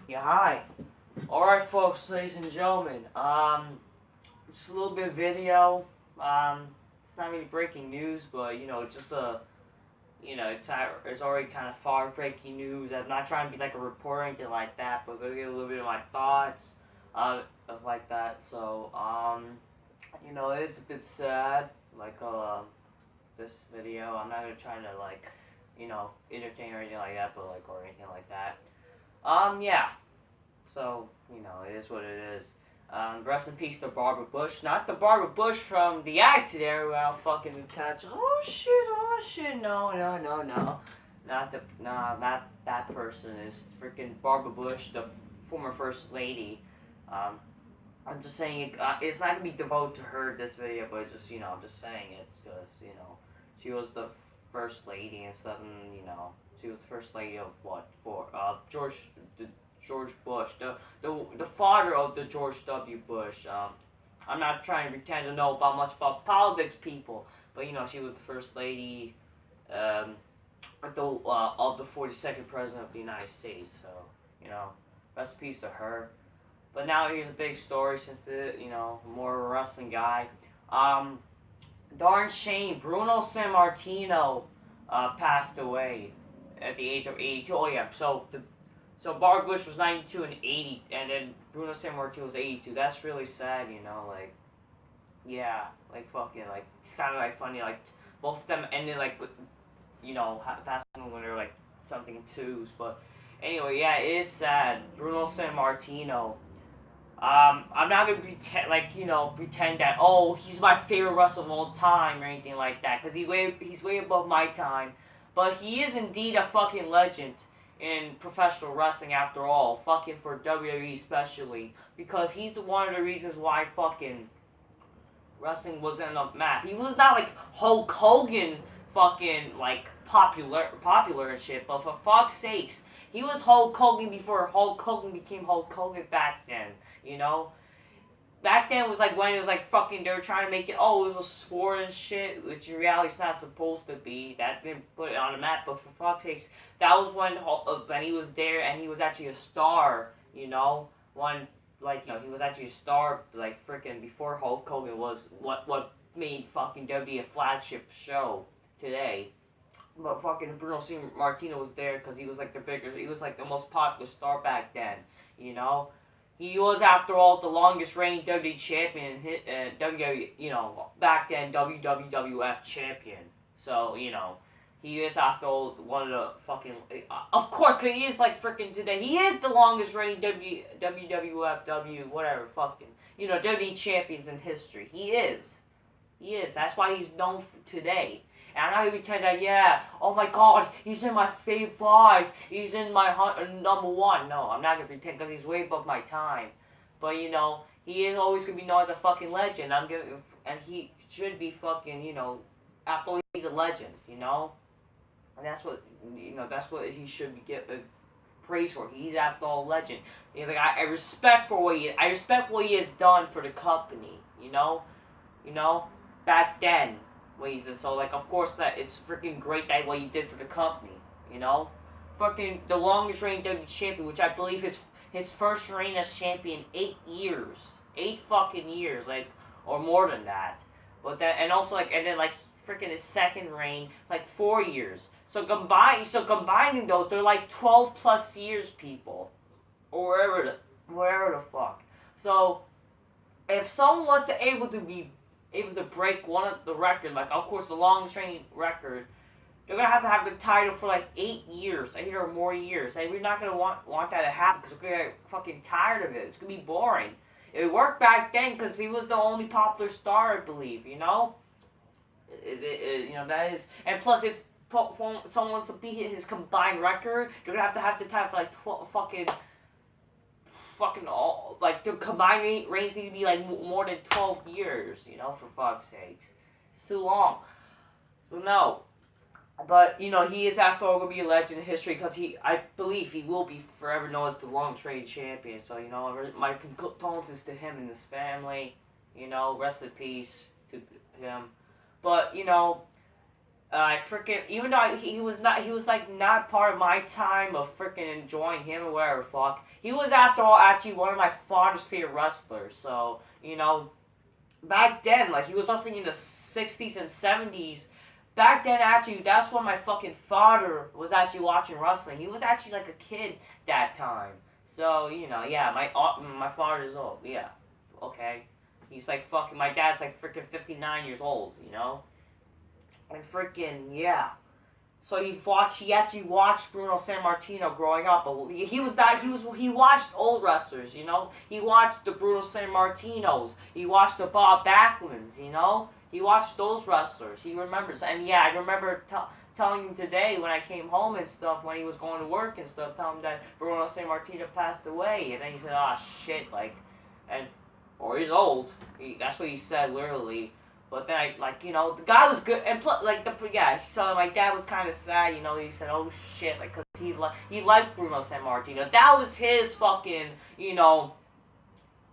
Yeah, hi. Alright, folks, ladies and gentlemen. Just a little bit of video. It's not really breaking news, but, just it's already kind of far breaking news. I'm not trying to be like a reporter or anything like that, but gonna get a little bit of my thoughts, of like that. So, it's a bit sad, like, this video. I'm not gonna try to, like, entertain or anything like that, but, like, or anything like that. Yeah. So, it is what it is. Rest in peace to Barbara Bush. Not the Barbara Bush from the accident where I'll fucking catch. Oh shit, no. Not that person. It's freaking Barbara Bush, the former First Lady. Um, I'm just saying it's not gonna be devoted to her this video, but just, I'm just saying it because, she was the First Lady and stuff, and, she was the First Lady of what? For, George Bush, the father of the George W. Bush. I'm not trying to pretend to know much about politics, people, but she was the first lady of the 42nd president of the United States. So rest in peace to her. But now here's a big story since the more of a wrestling guy. Darn shame, Bruno Sammartino passed away at the age of 82. Oh yeah, so Barbara Bush was 92 and 80, and then Bruno Sammartino was 82. That's really sad, like, yeah, like, fucking, like, it's kind of, like, funny, like, both of them ended, like, with, passing when they're, like, something in twos, but, anyway, yeah, it is sad. Bruno Sammartino, I'm not gonna pretend, like, pretend that, oh, he's my favorite wrestler of all time, or anything like that, because he's way above my time, but he is indeed a fucking legend in professional wrestling after all, fucking for WWE especially, because he's one of the reasons why fucking wrestling wasn't on the map. He was not like Hulk Hogan fucking like popular and shit, but for fuck's sakes, he was Hulk Hogan before Hulk Hogan became Hulk Hogan back then, you know? Back then was like when it was like fucking, they were trying to make it, oh, it was a sport and shit, which in reality it's not supposed to be. That didn't put it on the map, but for fuck's sakes, that was when he was there and he was actually a star, When, like, he was actually a star, like, freaking before Hulk Hogan was what made fucking WWE a flagship show today. But fucking Bruno Martino was there because he was like he was like the most popular star back then, He was, after all, the longest reigning WWE champion, WWE, back then WWF champion. So, he is, after all, one of the fucking, of course, because he is, like, freaking today, he is the longest reigning WWF, whatever, fucking, WWE champions in history. He is. That's why he's known today. And I'm not going to pretend that, yeah, oh my god, he's in my fave 5, he's in my number 1. No, I'm not going to pretend, because he's way above my time. But, he is always going to be known as a fucking legend. And he should be fucking, after all, he's a legend, And that's what he should be praised for. He's, after all, a legend. Like, I respect for what I respect what he has done for the company, back then. So, like, of course, that it's freaking great that what he did for the company, Fucking the longest reigning WWE champion, which I believe his first reign as champion, 8 years. 8 fucking years, like, or more than that. But that, and also, like, and then, like, freaking his second reign, like, 4 years. So combining those, they're like 12 plus years, people. Or wherever the fuck. So, if someone was able to break one of the record, like, of course, the longest reigning record, they're gonna have the title for like 8 years, 8 or more years, and we're not gonna want that to happen because we're gonna get fucking tired of it. It's gonna be boring. It worked back then because he was the only popular star, I believe. That is, and plus if someone wants to beat his combined record, they're gonna have the title for like 12 fucking all, like, the combined reigns need to be like more than 12 years, for fuck's sakes. It's too long. So no. But, he is, after all, going to be a legend in history because I believe he will be forever known as the longest reigning champion. So, my condolences to him and his family. Rest in peace to him. But, freaking, even though he was like not part of my time of freaking enjoying him or whatever fuck. He was after all actually one of my father's favorite wrestlers. So back then, like he was wrestling in the '60s and '70s. Back then, actually, that's when my fucking father was actually watching wrestling. He was actually like a kid that time. So yeah, my father's old. Yeah, okay. He's like fucking. My dad's like freaking 59 years old. And freaking yeah. So he actually watched Bruno Sammartino growing up. But he watched old wrestlers. He watched the Bruno Sammartinos. He watched the Bob Backlunds. He watched those wrestlers. He remembers. And yeah, I remember telling him today when I came home and stuff, when he was going to work and stuff, telling him that Bruno Sammartino passed away. And then he said, "Ah, shit," or he's old. That's what he said, literally. But then the guy was good, and so my dad was kind of sad, he said, "Oh shit," like, cause he liked Bruno Sammartino. That was his fucking,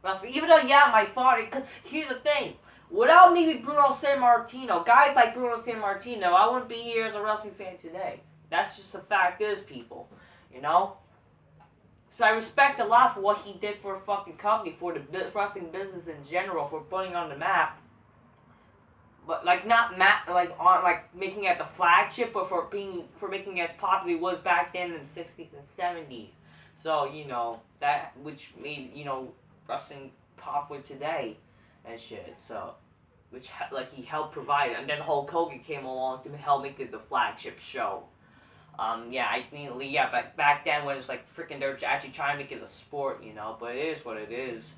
wrestling. Even though, yeah, my father, cause here's the thing, without maybe Bruno Sammartino, guys like Bruno Sammartino, I wouldn't be here as a wrestling fan today. That's just a fact, people, So I respect a lot for what he did for a fucking company, for the wrestling business in general, for putting on the map. But not making it the flagship, but for making it as popular it was back then in the '60s and '70s. So that which made wrestling popular today and shit. So which he helped provide, and then Hulk Hogan came along to help make it the flagship show. But back then when it was like freaking, they're actually trying to make it a sport, But it is what it is.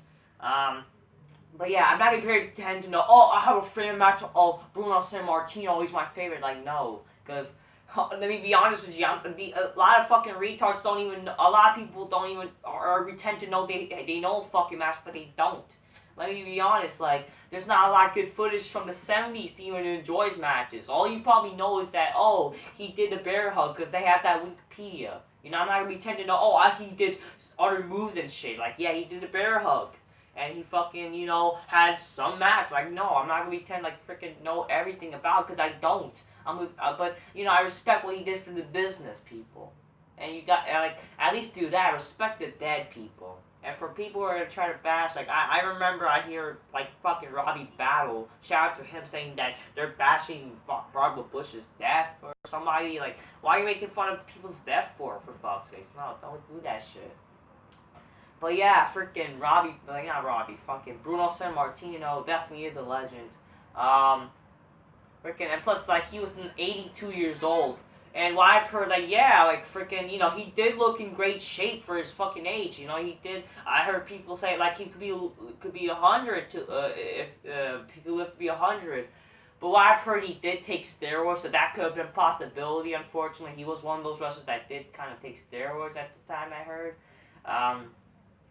But yeah, I'm not gonna pretend to know. Oh, I have a favorite match. Oh, Bruno Sammartino, he's my favorite. Like, no, because let me be honest with you. A lot of fucking retards don't even. A lot of people don't even or pretend to know they know a fucking match, but they don't. Let me be honest. Like, there's not a lot of good footage from the '70s to even enjoy his matches. All you probably know is that he did the bear hug because they have that Wikipedia. I'm not gonna pretend to know. He did other moves and shit. Like, yeah, he did the bear hug. And he fucking, had some match. Like, no, I'm not gonna pretend like freaking know everything about it, because I don't. But I respect what he did for the business, people. And you got at least do that. Respect the dead people. And for people who are gonna try to bash, I remember I hear fucking Robbie Battle, shout out to him, saying that they're bashing Barbara Bush's death or somebody. Like, why are you making fun of people's death for fuck's sakes? No, don't do that shit. But yeah, freaking fucking Bruno Sammartino definitely is a legend. And plus, he was 82 years old. And what I've heard, freaking, he did look in great shape for his fucking age. He did. I heard people say, he could be 100 if he could live to be 100. But what I've heard, he did take steroids, so that could have been a possibility. Unfortunately, he was one of those wrestlers that did kind of take steroids at the time, I heard.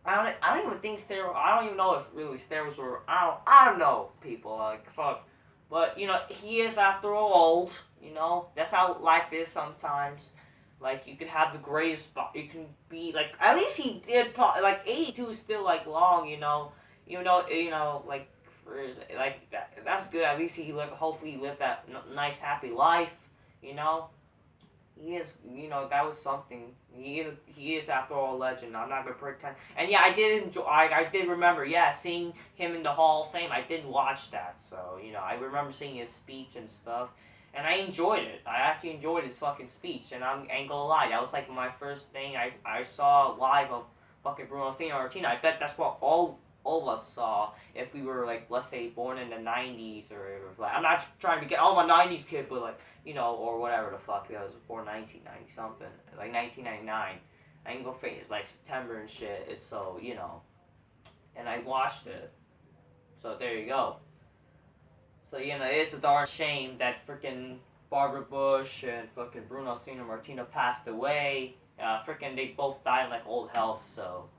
I don't even think steroids. I don't even know if really steroids were. I don't know, people. Fuck. But he is after all old. That's how life is sometimes. You could have the greatest. You can be at least he did. 82 is still long. Even though that's good. At least he lived. Hopefully, he lived that nice, happy life. He is, that was something. He is after all a legend. I'm not gonna pretend. And yeah, I did enjoy. I did remember, seeing him in the Hall of Fame. I did watch that, so I remember seeing his speech and stuff, and I enjoyed it. I actually enjoyed his fucking speech, and I ain't gonna lie, that was my first thing I saw live of fucking Bruno Sammartino. I bet that's what all of us saw if we were let's say born in the '90s or I'm not trying to get I'm a '90s kid, but or whatever the fuck. I was born 1990 something, 1999. I can go face September and shit. It's so and I watched it. So there you go. So it's a darn shame that freaking Barbara Bush and fucking Bruno Sammartino passed away. Freaking they both died in old health. So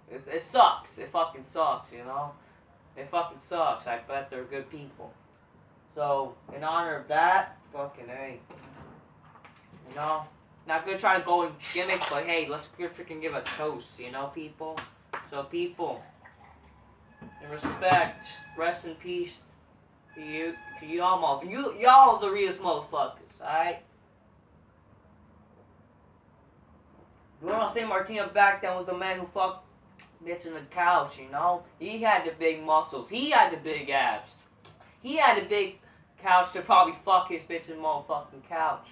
it sucks. It fucking sucks. It fucking sucks. I bet they're good people. So in honor of that, fucking hey. Not gonna try to go in gimmicks, but hey, let's freaking give a toast, people. So people, in respect, rest in peace to y'all the realest motherfuckers. alright? Bruno Martino back then was the man who fucked bitch on the couch, you know? He had the big muscles. He had the big abs. He had a big couch to probably fuck his bitch in the motherfucking couch.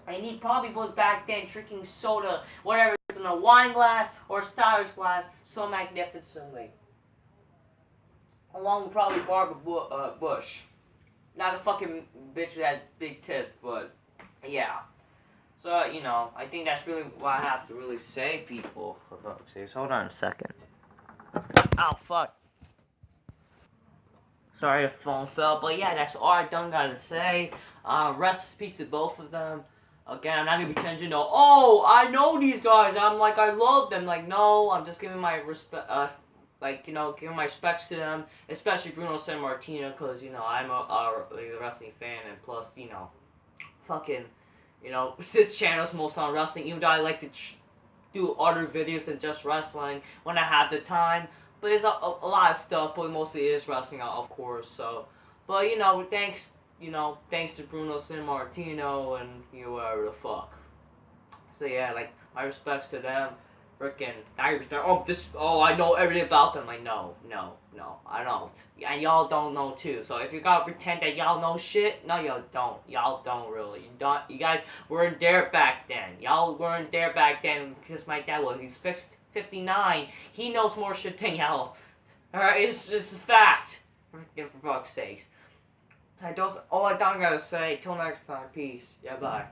And he probably was back then drinking soda, whatever it's in a wine glass or a Styler's glass, so magnificently. Along with probably Barbara Bush. Not a fucking bitch with that big tits, but yeah. So, you know, I think that's really what I have to really say, people. For fuck's sake. Hold on a second. Ow, fuck. Sorry the phone fell, but yeah, that's all I done gotta say. Rest in peace to both of them. Again, I'm not gonna pretend to know, oh, I know these guys, I'm like, I love them. Like, no, I'm just giving my respect, like, you know, giving my respects to them, especially Bruno Sammartino, because, you know, I'm a wrestling fan, and plus, you know, fucking, you know, this channel's most on wrestling, even though I like to do other videos than just wrestling when I have the time. But there's a lot of stuff, but mostly is wrestling, of course. So, but you know, thanks to Bruno Sammartino and whoever the fuck. So yeah, like my respects to them. Frickin' I know everything about them. Like no, I don't. And y'all don't know too. So if you gotta pretend that y'all know shit, no, y'all don't. Y'all don't really. You guys weren't there back then. Y'all weren't there back then because my dad was. He's 59. He knows more shit than y'all. Alright, it's just a fact. For fuck's sakes. All I don't gotta say. Till next time. Peace. Yeah, bye.